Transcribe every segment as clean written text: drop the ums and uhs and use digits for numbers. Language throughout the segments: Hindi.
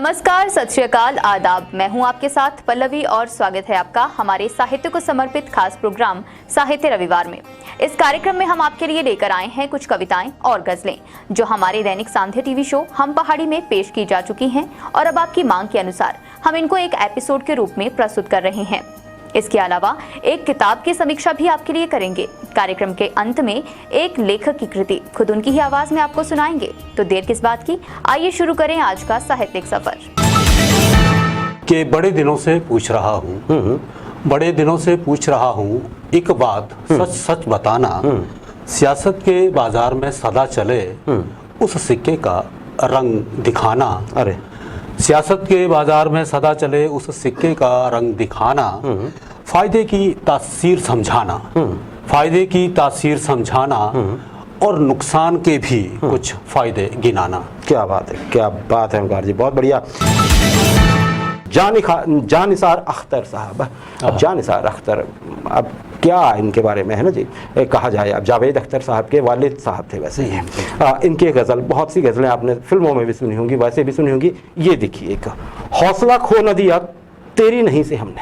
नमस्कार, सत श्री अकाल, आदाब। मैं हूं आपके साथ पल्लवी और स्वागत है आपका हमारे साहित्य को समर्पित खास प्रोग्राम साहित्य रविवार में। इस कार्यक्रम में हम आपके लिए लेकर आए हैं कुछ कविताएं और गजलें जो हमारे दैनिक सांध्य टीवी शो हम पहाड़ी में पेश की जा चुकी हैं और अब आपकी मांग के अनुसार हम इनको एक एपिसोड के रूप में प्रस्तुत कर रहे हैं। इसके अलावा एक किताब की समीक्षा भी आपके लिए करेंगे। कार्यक्रम के अंत में एक लेखक की कृति खुद उनकी ही आवाज में आपको सुनाएंगे। तो देर किस बात की, आइए शुरू करें आज का साहित्यिक सफर। के बड़े दिनों से पूछ रहा हूँ एक बात सच सच बताना, सियासत के बाजार में सदा चले उस सिक्के का रंग दिखाना। अरे सियासत के बाजार में सदा चले उस सिक्के का रंग दिखाना, फायदे की तासीर समझाना, फायदे की तासीर समझाना और नुकसान के भी कुछ फायदे गिनाना। क्या बात है, क्या बात है ओंकार जी, बहुत बढ़िया। जानिसार अख्तर साहब, अब जानिसार अख्तर, अब क्या इनके बारे में है ना जी कहा जाए। अब जावेद अख्तर साहब के वालिद साहब थे वैसे ही। इनकी गज़ल, बहुत सी गज़लें आपने फिल्मों में भी सुनी होंगी, वैसे भी सुनी होंगी। ये देखिए, एक हौसला खो न दिया तेरी नहीं से हमने,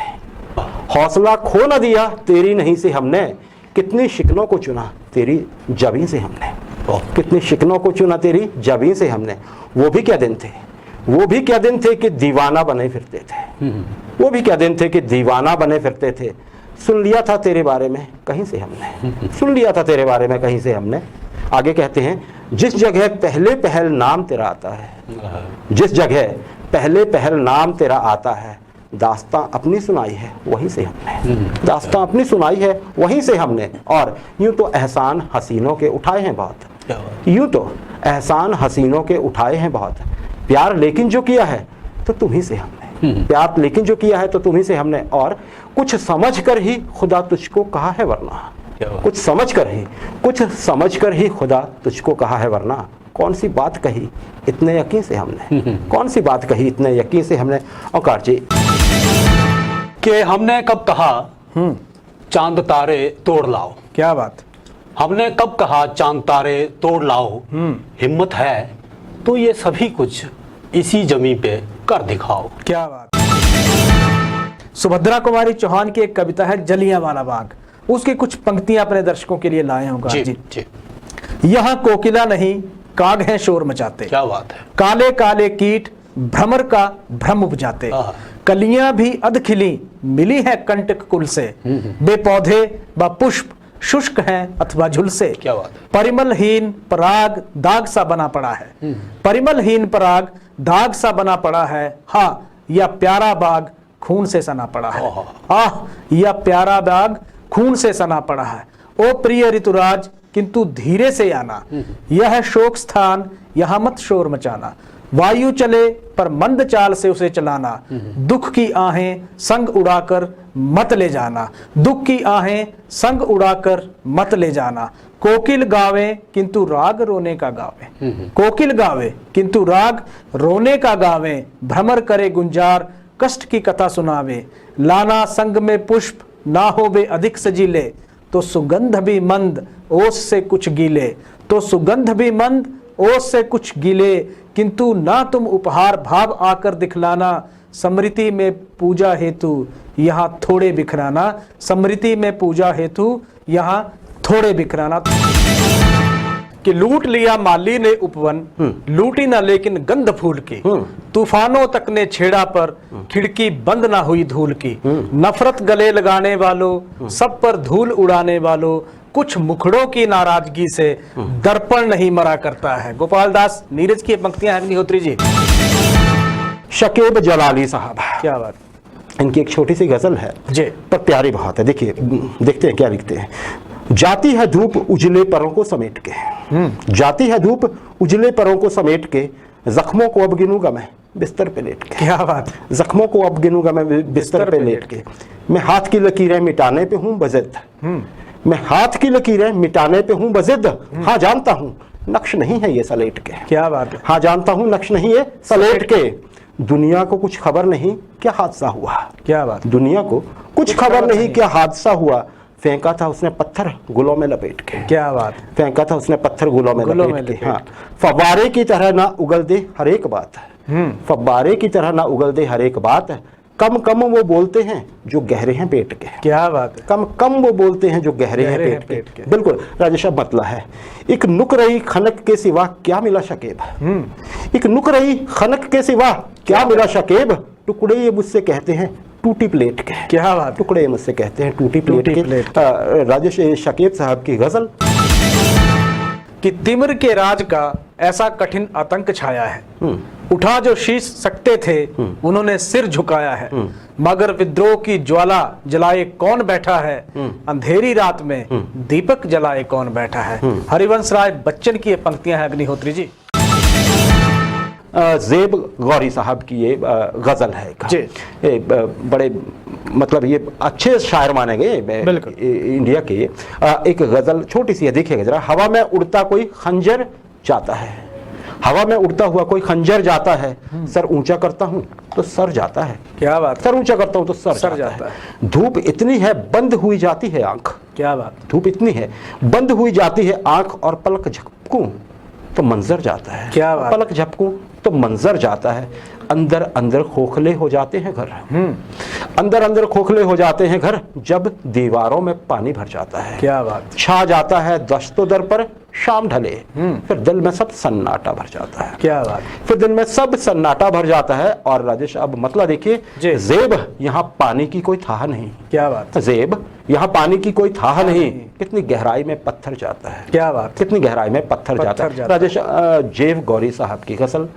हौसला खो न दिया तेरी नहीं से हमने, कितनी शिकनों को चुना तेरी जबीं से हमने, कितनी शिकनों को चुना तेरी जबीं से हमने। वो भी क्या दिन थे, वो भी क्या दिन थे कि दीवाना बने फिरते थे, वो भी क्या दिन थे कि दीवाना बने फिरते थे। सुन लिया था तेरे बारे में कहीं से हमने, सुन लिया था तेरे बारे में कहीं से हमने। आगे कहते हैं, जिस जगह पहले पहल नाम तेरा आता है, जिस जगह पहले पहल नाम तेरा आता है, दास्तां अपनी सुनाई है वहीं से हमने, दास्तां अपनी सुनाई है वहीं से हमने। और यूं तो एहसान हसीनों के उठाए हैं बहुत, यूं तो एहसान हसीनों के उठाए हैं बहुत, प्यार लेकिन जो किया है तो तुम्ही से हमने, प्यार लेकिन जो किया है तो तुम्ही से हमने। और कुछ समझ कर ही खुदा तुझको कहा है वरना, कुछ समझ कर ही खुदा तुझको कहा है वरना। कौन सी बात कही इतने यकीन से हमने, कौन सी बात कही इतने यकीन से हमने। औकार जी, कि हमने कब कहा चांद तारे तोड़ लाओ, क्या बात, हमने कब कहा चांद तारे तोड़ लाओ, हिम्मत है तो ये सभी कुछ इसी जमीन पे कर दिखाओ। क्या बात। सुभद्रा कुमारी चौहान की एक कविता है जलियांवाला बाग, उसकी कुछ पंक्तियां अपने दर्शकों के लिए लाए होंगे जी, जी। यहाँ कोकिला नहीं काग हैं शोर मचाते, क्या बात है, काले काले कीट भ्रमर का भ्रम उपजाते, कलियां भी अध खिली मिली है कंटक कुल से, बेपौधे व पुष्प शुष्क हैं अथवा झुलसे। क्या बात है। परिमलहीन पराग दाग सा बना पड़ा है, परिमलहीन पराग दाग सा बना पड़ा है। हाँ, यह प्यारा बाग खून से सना पड़ा है, यह प्यारा बाग खून से सना पड़ा है। ओ प्रिय ऋतुराज किंतु धीरे से आना, यह है शोक स्थान यहाँ मत शोर मचाना। वायु चले पर मंद चाल से उसे चलाना, दुख की आहें संग उड़ाकर मत ले जाना, दुख की आहें संग उड़ाकर मत ले जाना। कोकिल गावे किंतु राग रोने का गावे, कोकिल गावे किंतु राग रोने का गावे, भ्रमर करे गुंजार कष्ट की कथा सुनावे। लाना संग में पुष्प ना हो बे अधिक सजीले, तो सुगंध भी मंद ओस से कुछ गीले, तो सुगंध भी मंद ओस से कुछ गीले, किंतु ना तुम उपहार भाव आकर दिखलाना। स्मृति में पूजा हेतु यहाँ थोड़े बिखराना, स्मृति में पूजा हेतु यहाँ थोड़े बिखराना। कि लूट लिया माली ने उपवन, लूटी ना लेकिन गंध फूल की, तूफानों तक ने छेड़ा पर खिड़की बंद ना हुई धूल की। नफरत गले लगाने वालों सब पर धूल उड़ाने वालों, कुछ मुखड़ों की नाराजगी से दर्पण नहीं मरा करता है। गोपाल दास नीरज की पंक्तियां हैं अग्निहोत्री जी। शकीब जलाली साहब, क्या बात, इनकी एक छोटी सी गजल है जी, पर प्यारी बहुत है। देखिए, देखते हैं क्या लिखते हैं। जाती है धूप उजले परों को समेट के, जाती है धूप उजले परों को समेट के, जख्मों को अब गिनूंगा मैं बिस्तर पे लेट के। क्या बात, जख्मों को अब गिनूंगा मैं बिस्तर पे लेट के। मैं हाथ की लकीरें मिटाने पे हूँ बजिद, मैं हाथ की लकीरें मिटाने पे हूँ बजिद। हाँ जानता हूँ नक्श नहीं है ये सलेट के, क्या बात है। हाँ जानता हूँ नक्श नहीं है सलेट के। दुनिया को कुछ खबर नहीं क्या हादसा हुआ, क्या बात, दुनिया को कुछ खबर नहीं क्या हादसा हुआ। फेंका था उसने पत्थर गुलों में लपेट के, क्या बात, फेंका था उसने पत्थर गुलों में लपेट के। हाँ, फव्वारे की तरह ना उगल दे हर एक बात, फब्बारे की तरह ना उगल दे हर एक बात, कम कम वो बोलते हैं जो गहरे हैं पेट के। क्या बात है। कम कम वो बोलते हैं जो गहरे हैं पेट के। बिल्कुल राजेश, अब मतला है, एक नुक रही खनक के सिवा क्या मिला शकेब, एक नुक रही खनक के सिवा क्या मिला शकेब, टुकड़े ये मुझसे कहते हैं टूटी प्लेट के। क्या बात। टुकड़े मुझसे कहते हैं टूटी प्लेट के। राजेश, शकीब साहब की गजल कि तिमिर के राज का ऐसा कठिन आतंक छाया है, उठा जो शीश सकते थे उन्होंने सिर झुकाया है, मगर विद्रोह की ज्वाला जलाए कौन बैठा है, अंधेरी रात में दीपक जलाए कौन बैठा है। हरिवंश राय बच्चन की ये पंक्तियां हैं अग्निहोत्री जी। ज़ेब गौरी साहब की ये गज़ल है जी। बड़े मतलब ये अच्छे शायर माने गए इंडिया के। एक गज़ल छोटी सी है, देखिएगा जरा। हवा में उड़ता कोई खंजर जाता है, हवा में उड़ता हुआ कोई खंजर जाता है, सर ऊंचा करता हूँ तो सर जाता है। क्या बात। सर ऊंचा करता हूँ तो सर जाता है। धूप इतनी है बंद हुई जाती है आंख। क्या बात। धूप इतनी है बंद हुई जाती है आंख, और पलक झपकूं तो मंजर जाता है। क्या बात। पलक झपकूं तो मंजर जाता है, अंदर अंदर खोखले हो जाते हैं घर, अंदर अंदर खोखले हो जाते हैं घर, जब दीवारों में पानी भर जाता है। क्या बात। छा जाता है दस्तों दर पर शाम ढले, फिर दिल में सब सन्नाटा भर जाता है। क्या बात। फिर दिल में सब सन्नाटा भर जाता है। और राजेश, अब मतलब देखिए, ज़ेब यहाँ पानी की कोई थाह नहीं। क्या बात। ज़ेब यहाँ पानी की कोई थाह नहीं, कितनी गहराई में पत्थर जाता है। क्या बात। कितनी गहराई में पत्थर जाता है। राजेश, ज़ेब गौरी साहब की गज़ल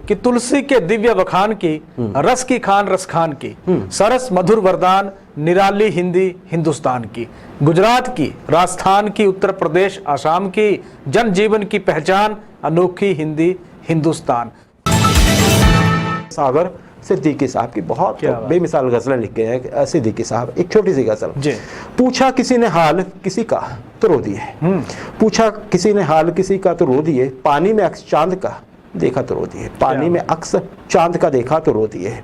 कि तुलसी के दिव्य बखान की, रस की खान रस खान की, सरस मधुर वरदान निराली हिंदी हिंदुस्तान की, गुजरात की, राजस्थान की, उत्तर प्रदेश आसाम की, जनजीवन की पहचान अनोखी हिंदी हिंदुस्तान। सागर सिद्दीकी साहब की बहुत बेमिसाल गजलें लिख गए हैं सिद्दीकी साहब। एक छोटी सी गजल। पूछा किसी ने हाल किसी का तो रो दिए, पूछा किसी ने हाल किसी का तो रो दिए, पानी में अक्स चांद का देखा तो रो दिए, पानी में अक्स चांद का देखा तो रो दिए,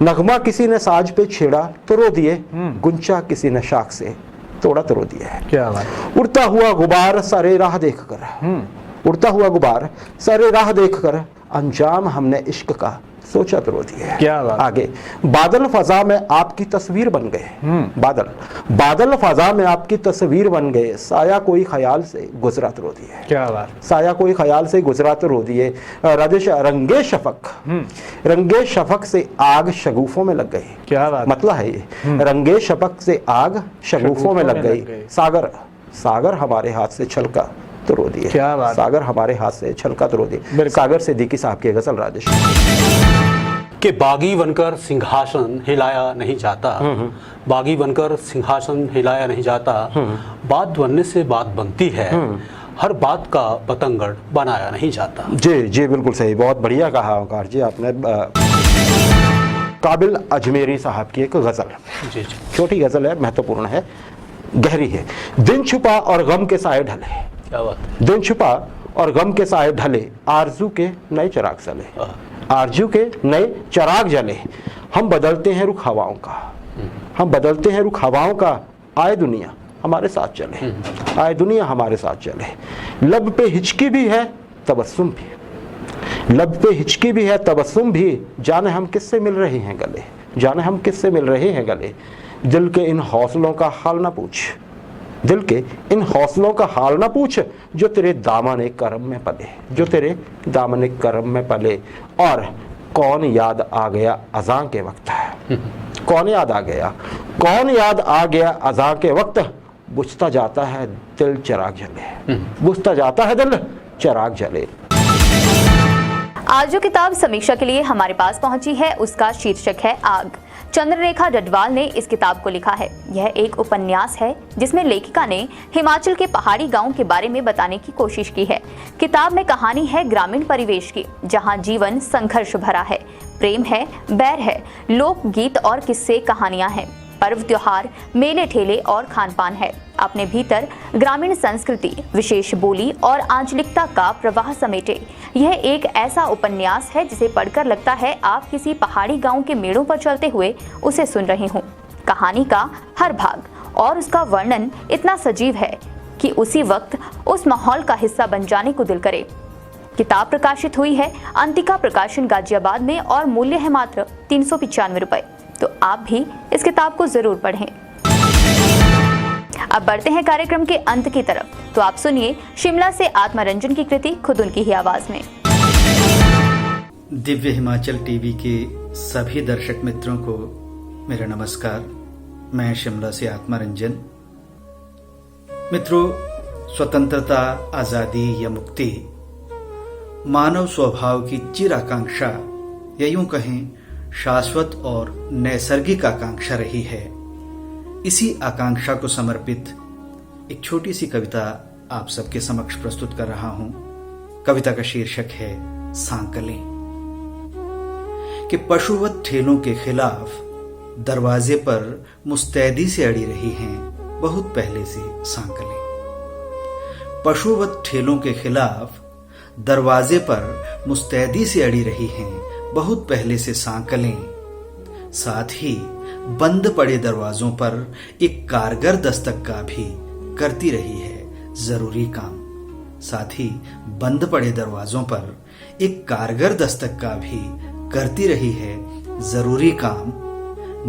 नगमा किसी ने साज पे छेड़ा तो रो दिए, गुंचा किसी ने शाख से तोड़ा तो रो दिया। क्या बात। उड़ता हुआ गुबार सारे राह देख कर, उड़ता हुआ गुबार सारे राह देख कर, अंजाम हमने इश्क का सोचा तो रो दिया। क्या बात। आगे, बादल फजा में आपकी तस्वीर बन गए, बादल बादल फजा में आपकी तस्वीर बन गए, साया कोई ख्याल से गुजरा तो रो दिए। क्या बात। साया कोई ख्याल से गुजरा तो रो दिए। राजेश, रंगे शफक, रंगे शफक से आग शगुफों में लग गई। क्या बात। मतलब है ये, रंगे शफक से आग शगुफों में लग गई, सागर सागर हमारे हाथ से छलका तो रो दिए। क्या बात। सागर हमारे हाथ से छलका तो रो दिए। सागर सिद्दीकी साहब की गजल राजेश। कि बागी बनकर सिंहासन हिलाया नहीं जाता, बागी बनकर सिंहासन हिलाया नहीं जाता, बात बनने से बात बनती है, हर बात का बतंगड़ बनाया नहीं जाता। जी जी बिल्कुल सही, बहुत बढ़िया कहा ओंकार जी आपने। काबिल अजमेरी साहब की एक गजल, जी जी, छोटी गजल है, महत्वपूर्ण है, गहरी है। दिन छुपा और गम के साए ढले, क्या बात। दिन छुपा और गम के साए ढले, आरजू के नए चिराग जले, आरजू के नए चिराग जले, हम बदलते हैं रुख हवाओं का, हम बदलते हैं रुख हवाओं का, आए दुनिया हमारे साथ चले, आए दुनिया हमारे साथ चले। लब पे हिचकी भी है तबस्सुम भी, लब पे हिचकी भी है तबस्सुम भी, जाने हम किससे मिल रहे हैं गले, जाने हम किससे मिल रहे हैं गले। दिल के इन हौसलों का हाल ना पूछ, दिल के इन हौसलों का हाल ना पूछ, जो तेरे दामन करम में पले, जो तेरे दामन करम में पले। और कौन याद आ गया अज़ां के वक्त, कौन याद आ गया, कौन याद आ गया अज़ां के वक्त, बुझता जाता है दिल चिराग जले, बुझता जाता है दिल चिराग जले। आज जो किताब समीक्षा के लिए हमारे पास पहुंची है उसका शीर्षक है आग। चंद्ररेखा डडवाल ने इस किताब को लिखा है। यह एक उपन्यास है जिसमें लेखिका ने हिमाचल के पहाड़ी गांव के बारे में बताने की कोशिश की है। किताब में कहानी है ग्रामीण परिवेश की, जहां जीवन संघर्ष भरा है, प्रेम है, बैर है, लोक गीत और किस्से कहानियां हैं, पर्व त्योहार, मेले ठेले और खान पान है। अपने भीतर ग्रामीण संस्कृति, विशेष बोली और आंचलिकता का प्रवाह समेटे यह एक ऐसा उपन्यास है जिसे पढ़कर लगता है आप किसी पहाड़ी गांव के मेड़ों पर चलते हुए उसे सुन रहे हों। कहानी का हर भाग और उसका वर्णन इतना सजीव है कि उसी वक्त उस माहौल का हिस्सा बन जाने को दिल करे। किताब प्रकाशित हुई है अंतिका प्रकाशन गाजियाबाद में और मूल्य है मात्र 395 रुपए। तो आप भी इस किताब को जरूर पढ़ें। अब बढ़ते हैं कार्यक्रम के अंत की तरफ, तो आप सुनिए शिमला से आत्मरंजन की कृति खुद उनकी ही आवाज में। दिव्य हिमाचल टीवी के सभी दर्शक मित्रों को मेरा नमस्कार। मैं शिमला से आत्मरंजन। मित्रों, स्वतंत्रता, आजादी या मुक्ति मानव स्वभाव की चिर आकांक्षा या यूं कहें शाश्वत और नैसर्गिक आकांक्षा रही है। इसी आकांक्षा को समर्पित एक छोटी सी कविता आप सबके समक्ष प्रस्तुत कर रहा हूं। कविता का शीर्षक है सांकलें। कि पशुवत ठेलों के खिलाफ दरवाजे पर मुस्तैदी से अड़ी रही हैं बहुत पहले से सांकलें। पशुवत ठेलों के खिलाफ दरवाजे पर मुस्तैदी से अड़ी रही हैं बहुत पहले से सांकलें। साथ ही बंद पड़े दरवाजों पर एक कारगर दस्तक का भी करती रही है जरूरी काम। साथ ही बंद पड़े दरवाजों पर एक कारगर दस्तक का भी करती रही है जरूरी काम।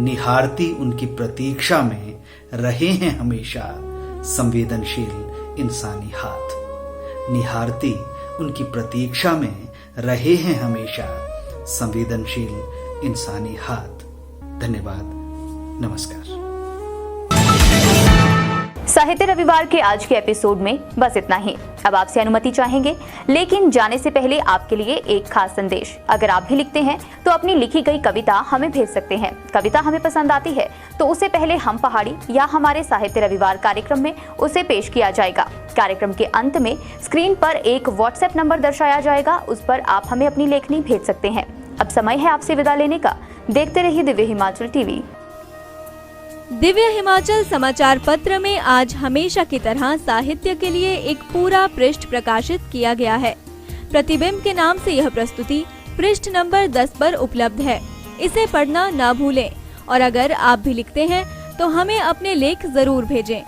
निहारती उनकी प्रतीक्षा में रहे हैं हमेशा संवेदनशील इंसानी हाथ। निहारती उनकी प्रतीक्षा में रहे हैं हमेशा संवेदनशील इंसानी हाथ। धन्यवाद, नमस्कार। साहित्य रविवार के आज के एपिसोड में बस इतना ही। अब आपसे अनुमति चाहेंगे, लेकिन जाने से पहले आपके लिए एक खास संदेश। अगर आप भी लिखते हैं तो अपनी लिखी गई कविता हमें भेज सकते हैं। कविता हमें पसंद आती है तो उसे पहले हम पहाड़ी या हमारे साहित्य रविवार कार्यक्रम में उसे पेश किया जाएगा। कार्यक्रम के अंत में स्क्रीन पर एक व्हाट्सएप नंबर दर्शाया जाएगा, उस पर आप हमें अपनी लेखनी भेज सकते हैं। अब समय है आपसे विदा लेने का। देखते रहिए दिव्य हिमाचल टीवी। दिव्य हिमाचल समाचार पत्र में आज हमेशा की तरह साहित्य के लिए एक पूरा पृष्ठ प्रकाशित किया गया है। प्रतिबिंब के नाम से यह प्रस्तुति पृष्ठ नंबर 10 पर उपलब्ध है। इसे पढ़ना ना भूलें और अगर आप भी लिखते हैं तो हमें अपने लेख जरूर भेजें।